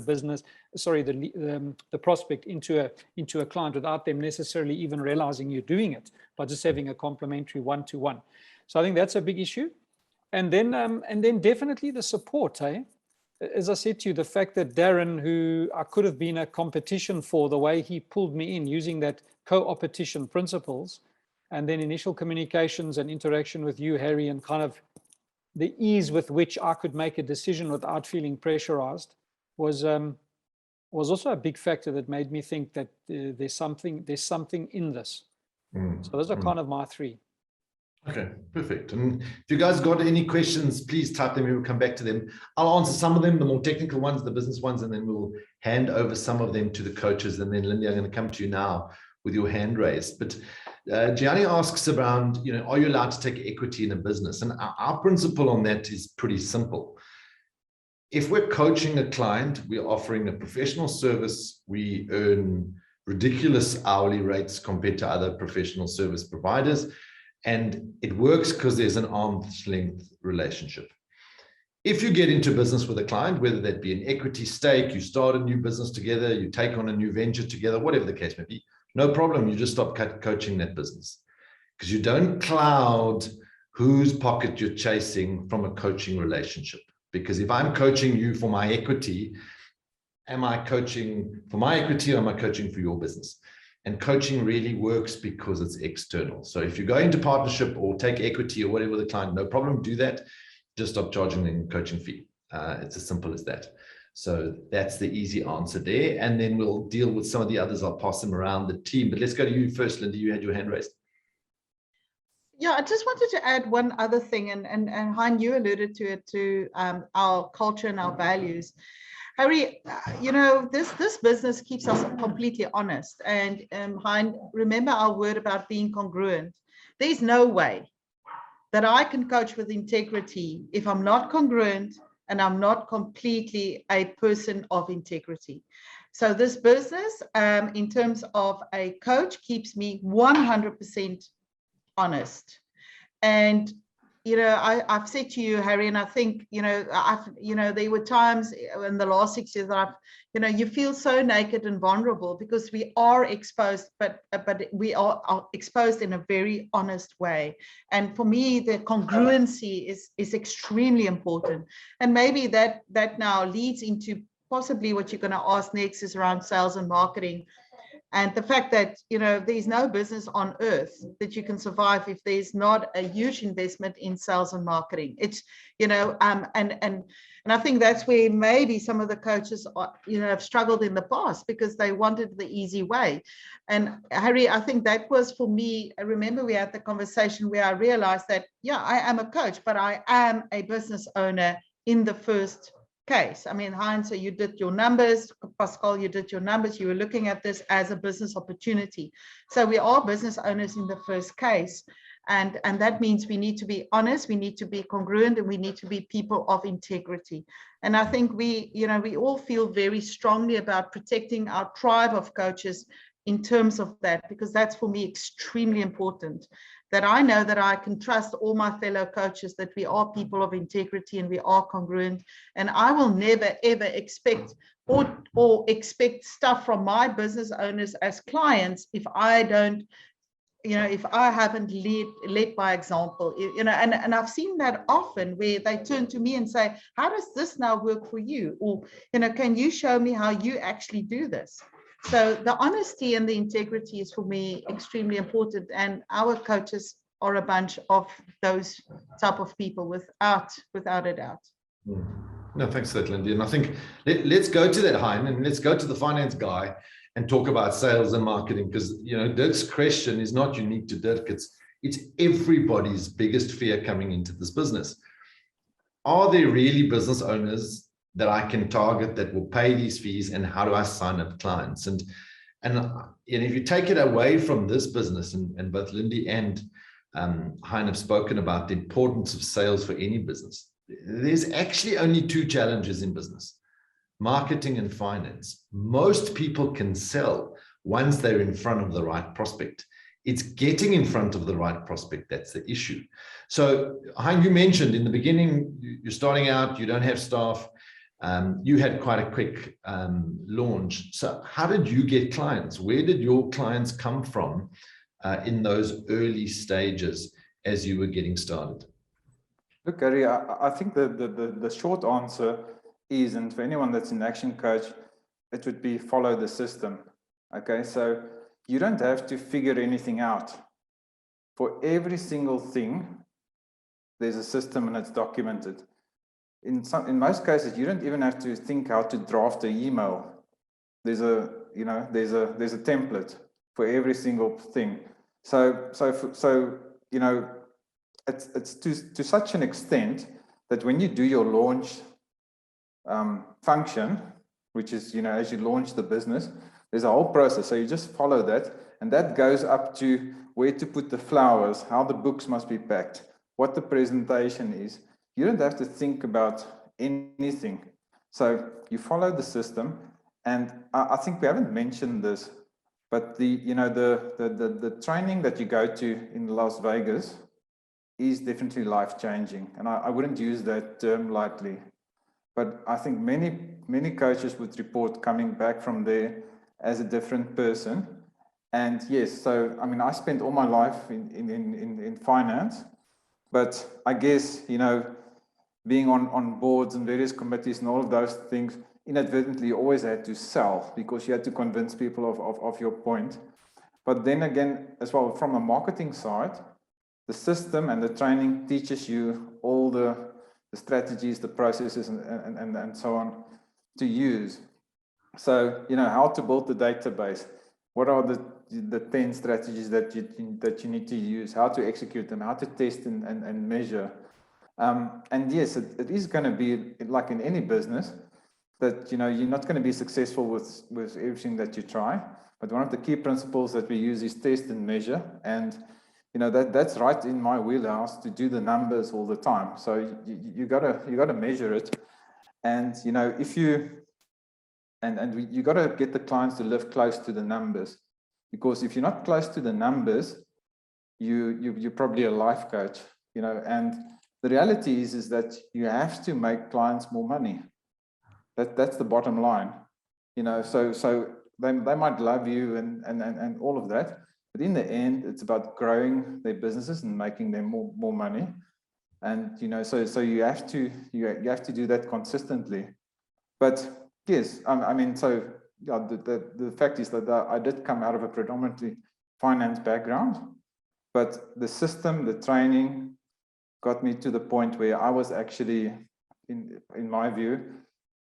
prospect into a client without them necessarily even realizing you're doing it, by just having a complimentary one-to-one. So I think that's a big issue. And then definitely the support, As I said to you, the fact that Darren, who I could have been a competition for, the way he pulled me in using that co-opetition principles, and then initial communications and interaction with you, Harry, and kind of the ease with which I could make a decision without feeling pressurized was also a big factor that made me think that there's something in this. So those are kind of my three. Okay, perfect. And if you guys got any questions, please type them. We will come back to them. I'll answer some of them, the more technical ones, the business ones, and then we'll hand over some of them to the coaches. And then, Lindie, I'm going to come to you now with your hand raised. But Gianni asks around, are you allowed to take equity in a business? And our principle on that is pretty simple. If we're coaching a client, we're offering a professional service, we earn ridiculous hourly rates compared to other professional service providers. And it works because there's an arm's length relationship. If you get into business with a client, whether that be an equity stake, you start a new business together, you take on a new venture together, whatever the case may be, no problem. You just stop coaching that business, because you don't cloud whose pocket you're chasing from a coaching relationship. Because if I'm coaching you for my equity, am I coaching for my equity or am I coaching for your business? And coaching really works because it's external. So if you go into partnership or take equity or whatever the client, no problem, do that. Just stop charging them a coaching fee. It's as simple as that. So that's the easy answer there. And then we'll deal with some of the others. I'll pass them around the team. But let's go to you first, Lindie. You had your hand raised. Yeah, I just wanted to add one other thing. And Hein, you alluded to it, to our culture and our values. Harry, this business keeps us completely honest. And Hein, remember our word about being congruent. There's no way that I can coach with integrity if I'm not congruent and I'm not completely a person of integrity. So this business, in terms of a coach, keeps me 100% honest. And I've said to you, Harry, and I think, there were times in the last 6 years that you feel so naked and vulnerable because we are exposed, but we are exposed in a very honest way. And for me, the congruency is extremely important. And maybe that now leads into possibly what you're going to ask next is around sales and marketing. And the fact that, there's no business on earth that you can survive if there's not a huge investment in sales and marketing. It's, and I think that's where maybe some of the coaches, have struggled in the past because they wanted the easy way. And Harry, I think that was for me, I remember we had the conversation where I realized that, yeah, I am a coach, but I am a business owner in the first case. I mean, Hein, so you did your numbers. Pascal, you did your numbers. You were looking at this as a business opportunity. So we are business owners in the first case. And that means we need to be honest, we need to be congruent, and we need to be people of integrity. And I think we all feel very strongly about protecting our tribe of coaches in terms of that, because that's for me extremely important. That I know that I can trust all my fellow coaches, that we are people of integrity and we are congruent. And I will never, ever expect or expect stuff from my business owners as clients if I don't, if I haven't led by example, and I've seen that often where they turn to me and say, how does this now work for you? Or, can you show me how you actually do this? So the honesty and the integrity is for me extremely important, and our coaches are a bunch of those type of people without a doubt. No, thanks for that, Lindie. And I think let's go to that, Hein, and let's go to the finance guy and talk about sales and marketing, because Dirk's question is not unique to Dirk. It's everybody's biggest fear coming into this business. Are there really business owners that I can target that will pay these fees, and how do I sign up clients? And if you take it away from this business, and both Lindie and Hein have spoken about the importance of sales for any business, there's actually only two challenges in business: marketing and finance. Most people can sell once they're in front of the right prospect. It's getting in front of the right prospect that's the issue. So, Hein, you mentioned in the beginning, you're starting out, you don't have staff. You had quite a quick launch. So how did you get clients? Where did your clients come from in those early stages as you were getting started? Look, Harry, I think the short answer is, and for anyone that's an action coach, it would be follow the system. Okay, so you don't have to figure anything out. For every single thing, there's a system and it's documented. In most cases, you don't even have to think how to draft an email. There's a template for every single thing. So it's to such an extent that when you do your launch function, which is as you launch the business, there's a whole process. So you just follow that, and that goes up to where to put the flowers, how the books must be packed, what the presentation is. You don't have to think about anything. So you follow the system, and I think we haven't mentioned this, but the training that you go to in Las Vegas is definitely life-changing, and I wouldn't use that term lightly. But I think many coaches would report coming back from there as a different person. And yes, so I mean, I spent all my life in finance, but I guess being on boards and various committees and all of those things, inadvertently you always had to sell because you had to convince people of your point. But then again, as well, from a marketing side, the system and the training teaches you all the strategies, the processes, and so on to use. So, how to build the database, what are the 10 strategies that you need to use, how to execute them, how to test and measure. And yes, it is going to be like in any business that, you're not going to be successful with everything that you try. But one of the key principles that we use is test and measure. And, that's right in my wheelhouse to do the numbers all the time. So you gotta measure it. And, if you you got to get the clients to live close to the numbers, because if you're not close to the numbers, you're probably a life coach, you know. And the reality is that you have to make clients more money. That's the bottom line, you know. So they might love you and all of that, but in the end, it's about growing their businesses and making them more money. And you know, so you have to do that consistently. But yes, I mean, so yeah, the fact is that I did come out of a predominantly finance background, but the system, the training got me to the point where I was actually, in my view,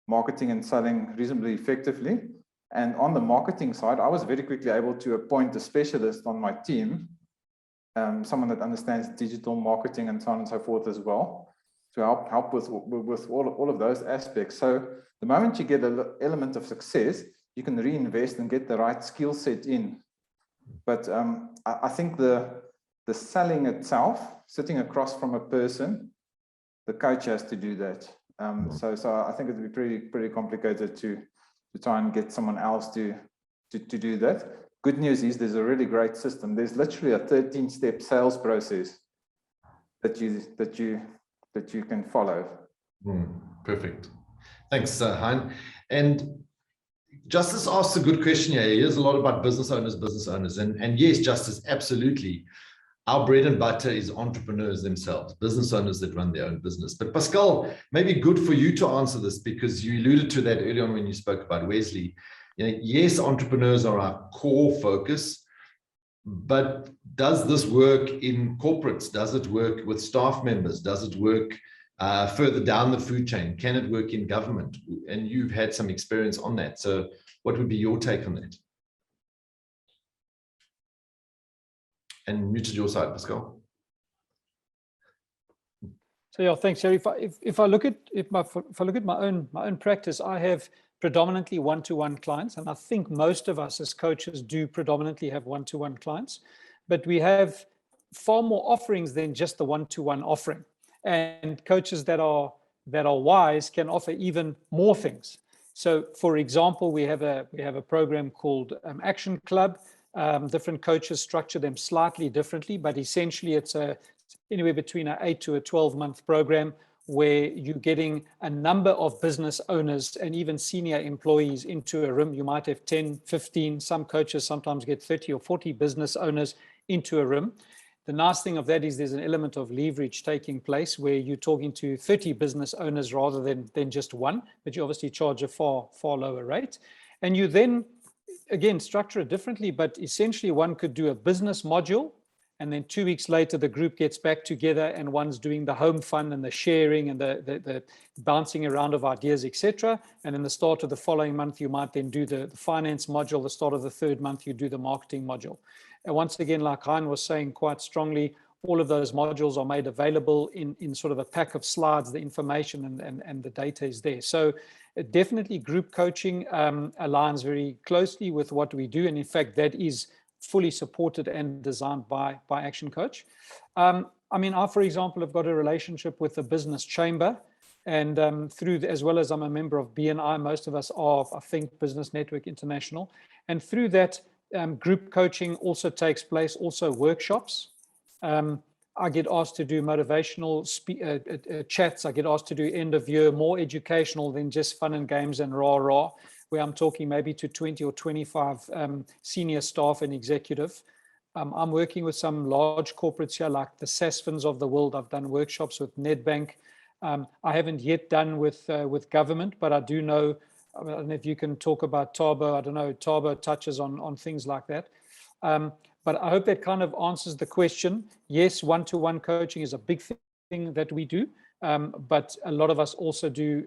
marketing and selling reasonably effectively. And on the marketing side, I was very quickly able to appoint a specialist on my team, someone that understands digital marketing and so on and so forth as well, to help with all of those aspects. So the moment you get an element of success, you can reinvest and get the right skill set in. But I think the selling itself, sitting across from a person, the coach has to do that. So I think it would be pretty complicated to try and get someone else to do that. Good news is there's a really great system. There's literally a 13-step sales process that you can follow. Perfect. Thanks, Hein. And Justice asks a good question here. He hears a lot about business owners. And yes, Justice, absolutely. Our bread and butter is entrepreneurs themselves, business owners that run their own business. But Pascal, maybe good for you to answer this, because you alluded to that earlier on when you spoke about Wesley. You know, yes, entrepreneurs are our core focus, but does this work in corporates? Does it work with staff members? Does it work further down the food chain? Can it work in government? And you've had some experience on that. So what would be your take on that? And muted your side, Pascal. So yeah, thanks, Jerry. If I look at my own practice, I have predominantly one-to-one clients, and I think most of us as coaches do predominantly have one-to-one clients, but we have far more offerings than just the one-to-one offering. And coaches that are wise can offer even more things. So, for example, we have a program called Action Club. Different coaches structure them slightly differently, but essentially it's anywhere between an 8 to a 12-month program where you're getting a number of business owners and even senior employees into a room. You might have 10, 15, some coaches sometimes get 30 or 40 business owners into a room. The nice thing of that is there's an element of leverage taking place where you're talking to 30 business owners rather than just one, but you obviously charge a far lower rate. And you then, again, structure it differently, but essentially one could do a business module, and then 2 weeks later, the group gets back together and one's doing the home fun and the sharing and the bouncing around of ideas, etc. And in the start of the following month, you might then do the finance module. The start of the third month, you do the marketing module. And once again, like Hein was saying quite strongly, all of those modules are made available in sort of a pack of slides. The information and the data is there. So definitely group coaching aligns very closely with what we do. And in fact, that is fully supported and designed by ActionCOACH. I mean, I, for example, have got a relationship with the business chamber, and as well as I'm a member of BNI, most of us are, I think, Business Network International. And through that, group coaching also takes place, also workshops. I get asked to do motivational chats. I get asked to do end of year, more educational than just fun and games and rah-rah, where I'm talking maybe to 20 or 25 senior staff and executive. I'm working with some large corporates here, like the Sasfins of the world. I've done workshops with Nedbank. I haven't yet done with government, but I do know, I don't know if you can talk about Tabo. I don't know, Tabo touches on things like that. But I hope that kind of answers the question. Yes, one-to-one coaching is a big thing that we do, but a lot of us also do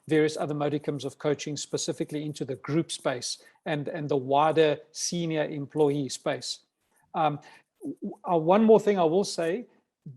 various other modicums of coaching specifically into the group space and the wider senior employee space. One more thing I will say,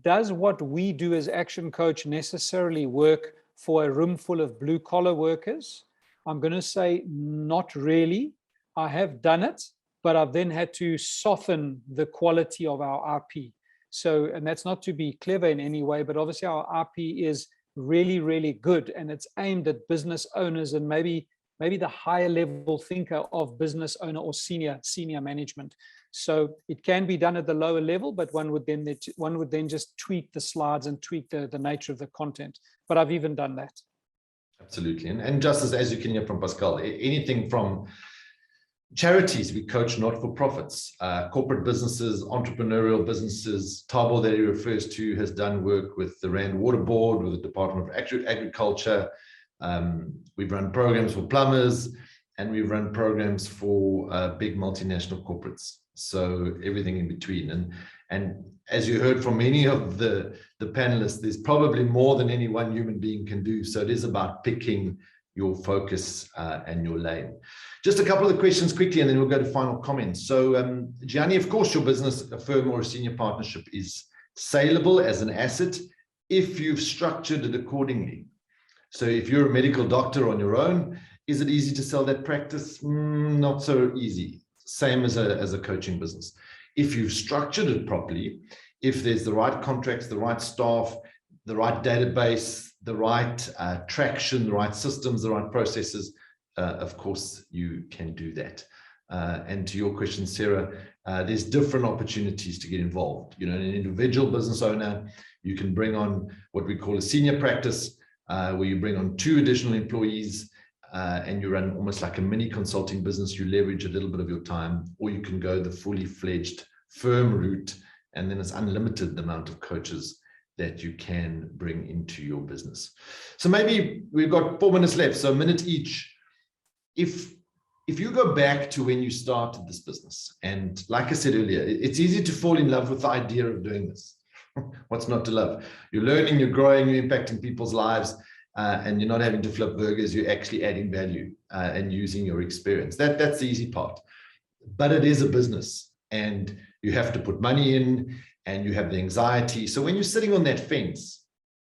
does what we do as ActionCOACH necessarily work for a room full of blue-collar workers? I'm going to say not really. I have done it, but I've then had to soften the quality of our RP. So, and that's not to be clever in any way, but obviously our RP is really, really good, and it's aimed at business owners and maybe maybe the higher level thinker of business owner or senior management. So it can be done at the lower level, but one would then just tweak the slides and tweak the nature of the content. But I've even done that. Absolutely. And just as you can hear from Pascal, anything from charities, we coach not-for-profits, corporate businesses, entrepreneurial businesses. Thabo, that he refers to, has done work with the Rand Water Board, with the Department of Agriculture. We've run programs for plumbers, and we've run programs for big multinational corporates. So everything in between. And as you heard from many of the panelists, there's probably more than any one human being can do. So it is about picking your focus and your lane. Just a couple of questions quickly, and then we'll go to final comments. So Gianni, of course, your business, a firm or a senior partnership, is saleable as an asset if you've structured it accordingly. So if you're a medical doctor on your own, is it easy to sell that practice? Not so easy. Same as a coaching business. If you've structured it properly, if there's the right contracts, the right staff, the right database, the right traction, the right systems, the right processes, of course, you can do that. And to your question, Sarah, there's different opportunities to get involved. You know, an individual business owner, you can bring on what we call a senior practice, where you bring on 2 additional employees, and you run almost like a mini consulting business. You leverage a little bit of your time, or you can go the fully fledged firm route, and then it's unlimited the amount of coaches that you can bring into your business. So maybe we've got 4 minutes left, so a minute each. If you go back to when you started this business, and like I said earlier, it's easy to fall in love with the idea of doing this. What's not to love? You're learning, you're growing, you're impacting people's lives, and you're not having to flip burgers. You're actually adding value and using your experience. That's the easy part. But it is a business, and you have to put money in, and you have the anxiety. So when you're sitting on that fence,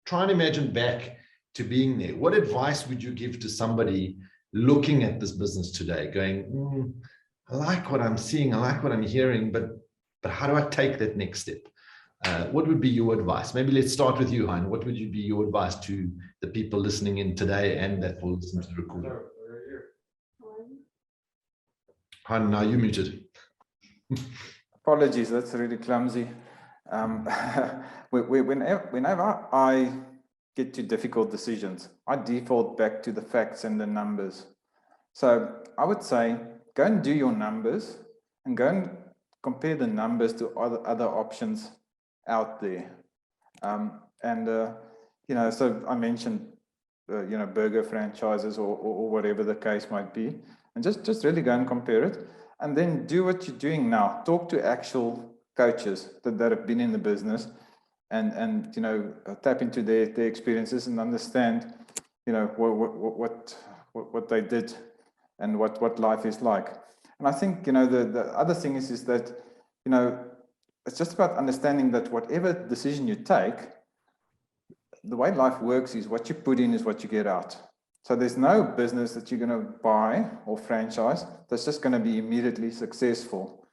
try and imagine back to being there. What advice would you give to somebody looking at this business today, going, I like what I'm seeing, I like what I'm hearing, but how do I take that next step? What would be your advice? Maybe let's start with you, Hein. What would be your advice to the people listening in today and that will listen to the recording? Hein, now you're muted. Apologies, that's really clumsy. Whenever I get to difficult decisions, I default back to the facts and the numbers. So I would say, go and do your numbers and go and compare the numbers to other options out there. You know, so I mentioned, you know, burger franchises or whatever the case might be, and just really go and compare it, and then do what you're doing now. Talk to actual coaches that have been in the business, and you know, tap into their experiences and understand, you know, what they did and what life is like. And I think, you know, the other thing is that, you know, it's just about understanding that whatever decision you take, the way life works is what you put in is what you get out. So there's no business that you're going to buy or franchise that's just going to be immediately successful.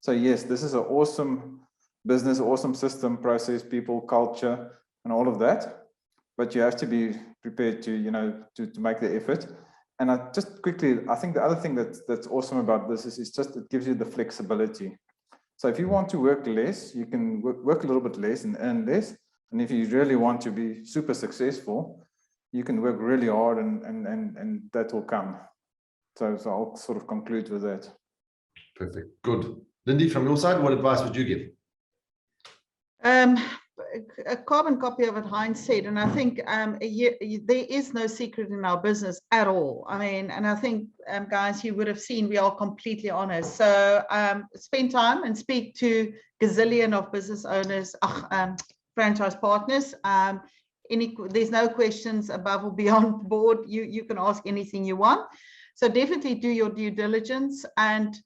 So yes, this is an awesome business, awesome system, process, people, culture, and all of that. But you have to be prepared to, you know, to make the effort. And I just quickly, I think the other thing that's awesome about this is just it gives you the flexibility. So if you want to work less, you can work a little bit less and earn less. And if you really want to be super successful, you can work really hard and that will come. So I'll sort of conclude with that. Perfect. Good. Lindie, from your side, what advice would you give? A carbon copy of what Hein said, and I think there is no secret in our business at all. I mean, and I think, guys, you would have seen we are completely honest. So spend time and speak to gazillion of business owners, franchise partners. There's no questions above or beyond board. You can ask anything you want. So definitely do your due diligence and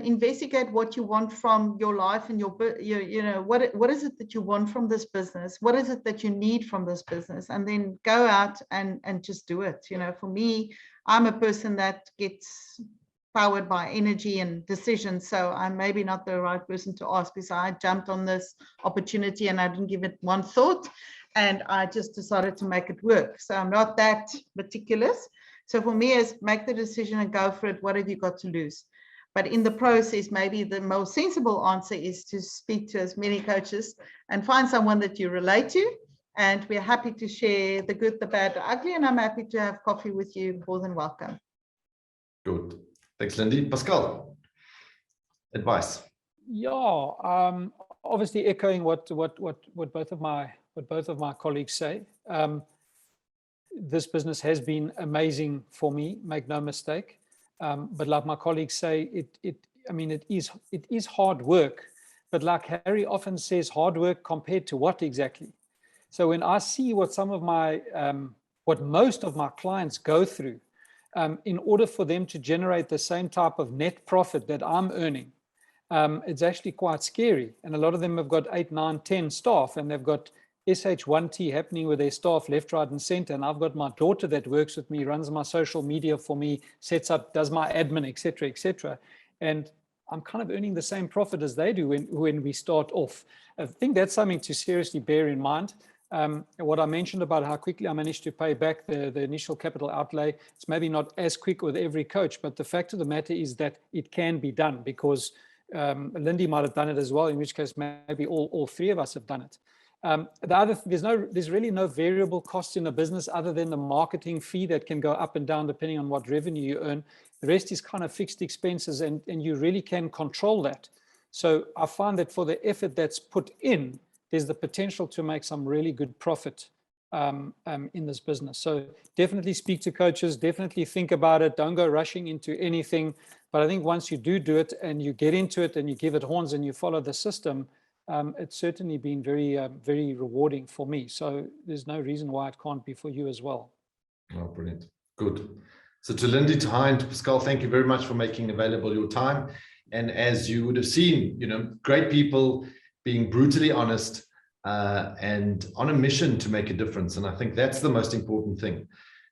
investigate what you want from your life and your you know, what is it that you want from this business? What is it that you need from this business? And then go out and just do it. You know, for me, I'm a person that gets powered by energy and decisions. So I'm maybe not the right person to ask, because I jumped on this opportunity and I didn't give it one thought. and I just decided to make it work. So I'm not that meticulous. So for me, is make the decision and go for it. What have you got to lose? But in the process, maybe the most sensible answer is to speak to as many coaches and find someone that you relate to. And we're happy to share the good, the bad, the ugly, and I'm happy to have coffee with you. More than welcome. Good. Thanks, Lindie. Pascal, advice. Yeah, obviously echoing what both of my colleagues say. This business has been amazing for me, make no mistake. But like my colleagues say, it is hard work. But like Harry often says, hard work compared to what exactly? So when I see what some of my, what most of my clients go through, in order for them to generate the same type of net profit that I'm earning, it's actually quite scary. And a lot of them have got 8, 9, 10 staff, and they've got SH1T happening with their staff left, right, and center. And I've got my daughter that works with me, runs my social media for me, sets up, does my admin, etc., etc. And I'm kind of earning the same profit as they do when we start off. I think that's something to seriously bear in mind. What I mentioned about how quickly I managed to pay back the initial capital outlay, it's maybe not as quick with every coach, but the fact of the matter is that it can be done, because Lindie might have done it as well, in which case maybe all three of us have done it. There's really no variable cost in a business other than the marketing fee that can go up and down depending on what revenue you earn. The rest is kind of fixed expenses, and you really can control that. So I find that for the effort that's put in, there's the potential to make some really good profit in this business. So definitely speak to coaches, definitely think about it. Don't go rushing into anything. But I think once you do it and you get into it and you give it horns and you follow the system, it's certainly been very rewarding for me. So there's no reason why it can't be for you as well. Oh, brilliant. Good. So to Lindie, to Hein, to Pascal, thank you very much for making available your time. And as you would have seen, great people being brutally honest and on a mission to make a difference. And I think that's the most important thing.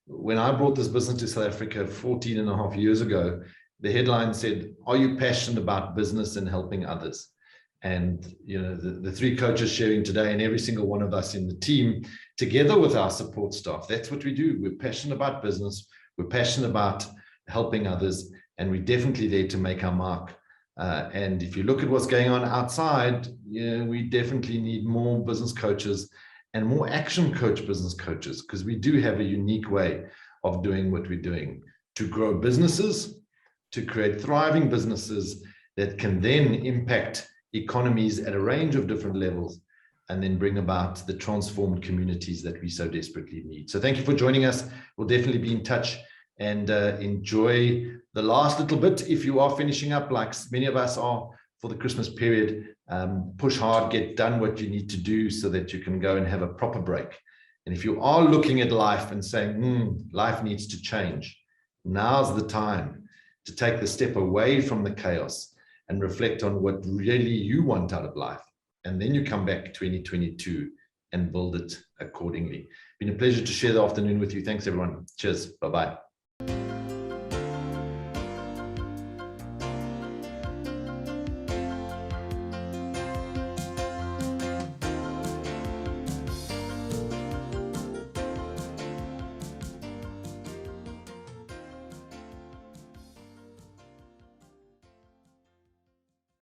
When I brought this business to South Africa 14 and a half years ago, the headline said, "Are you passionate about business and helping others?" And the three coaches sharing today, and every single one of us in the team, together with our support staff, that's what we do. We're passionate about business. We're passionate about helping others, and we're definitely there to make our mark. And if you look at what's going on outside, we definitely need more business coaches and more action coach business coaches, because we do have a unique way of doing what we're doing to grow businesses, to create thriving businesses that can then impact economies at a range of different levels, and then bring about the transformed communities that we so desperately need. So thank you for joining us. We'll definitely be in touch, and enjoy the last little bit. If you are finishing up, like many of us are, for the Christmas period, push hard, get done what you need to do so that you can go and have a proper break. And if you are looking at life and saying, life needs to change, now's the time to take the step away from the chaos and reflect on what really you want out of life. And then you come back 2022 and build it accordingly. Been a pleasure to share the afternoon with you. Thanks, everyone. Cheers. Bye-bye.